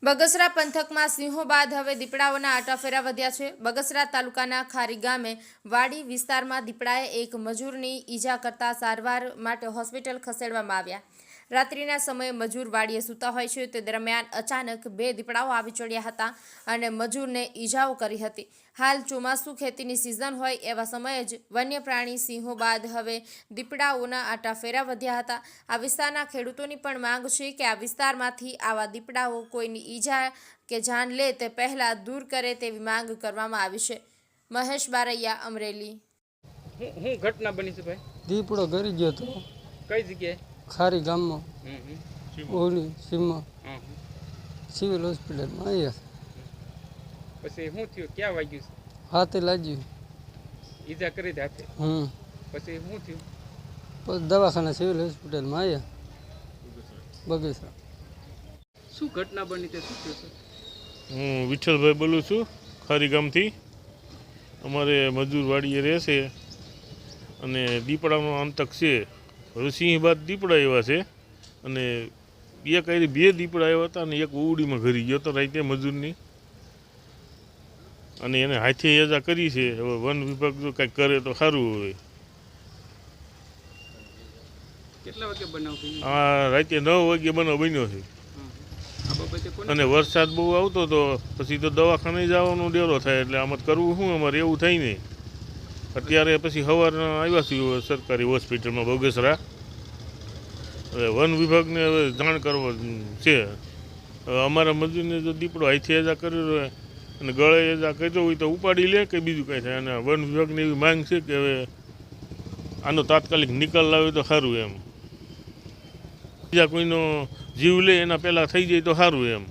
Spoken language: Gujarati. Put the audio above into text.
બગસરા પંથકમાં સિંહો બાદ હવે દીપડાઓના આટાફેરા વધ્યા છે। બગસરા તાલુકાના ખારી ગામે વાડી વિસ્તારમાં દીપડાએ એક મજૂરની ઈજા કરતા સારવાર માટે હોસ્પિટલ ખસેડવામાં આવ્યા। રાત્રિના સમયે મજૂર વાડીએ સૂતા હોય છે તે દરમિયાન અચાનક બે દીપડાઓ આવી ચડ્યા હતા અને મજૂરને ઈજાઓ કરી હતી। હાલ ચોમાસુ ખેતીની સિઝન હોય એવા સમયે જ વન્ય પ્રાણી સિંહો બાદ હવે દીપડાઓના આટાફેરા વધ્યા હતા। આ વિસ્તારના ખેડૂતોની પણ માંગ છે કે આ વિસ્તારમાંથી આવા દીપડાઓ કોઈની ઈજા કે જાન લે તે પહેલા દૂર કરે તેવી માંગ કરવામાં આવી છે। મહેશ બારૈયા, અમરેલી। હું ઘટના બની છે ભાઈ? દીપડો ગરી ગયો તો કઈ જગ્યાએ? ખારી ગામમાં ઓલી સીમમાં સિવિલ હોસ્પિટલમાં આવ્યા। પછી શું થયું? ક્યાં વાગ્યું છે? હાથે લાગ્યું। ઈજા કરી દે હાથે? પછી શું થયું? પછી દવાખાના સિવિલ હોસ્પિટલમાં આવ્યા બગસરા। શું ઘટના બની તે શું થયું છે? હું વિઠ્ઠલભાઈ બોલું છું, ખારી ગામથી। અમારે મજૂર વાડીએ રહેશે અને દીપડાનો આતંક છે। હવે સિંહ બાદ દીપડા એવા છે અને એક આવી બે દીપડા આવ્યા હતા અને એક ઉડીમાં ઘરી ગયો હતો રાતે મજૂરની, અને એને હાથે ઈજા કરી છે। હવે વન વિભાગ જો કંઈક કરે તો સારું હોય। કેટલા વાગે બનાવ થયો? આ રાતે 9 વાગે બનાવ બન્યો છે અને વરસાદ બહુ આવતો હતો, પછી તો દવાખાને જવાનો ડેરો થાય એટલે આમાં કરવું શું, અમારે એવું થાય નહીં। અત્યારે પછી સવારના આવ્યા છીએ સરકારી હોસ્પિટલમાં બગસરા। હવે વન વિભાગને હવે જાણ કરવા છે। હવે અમારા મજૂરને જો દીપડો હાથે ઈજા કર્યો હોય અને ગળે ઈજા કર્યો હોય તો ઉપાડી લે કે બીજું કાંઈ થાય। અને વન વિભાગની એવી માંગ છે કે હવે આનો તાત્કાલિક નિકાલ લાવે તો સારું એમ। બીજા કોઈનો જીવ લે એના પહેલાં થઈ જાય તો સારું એમ।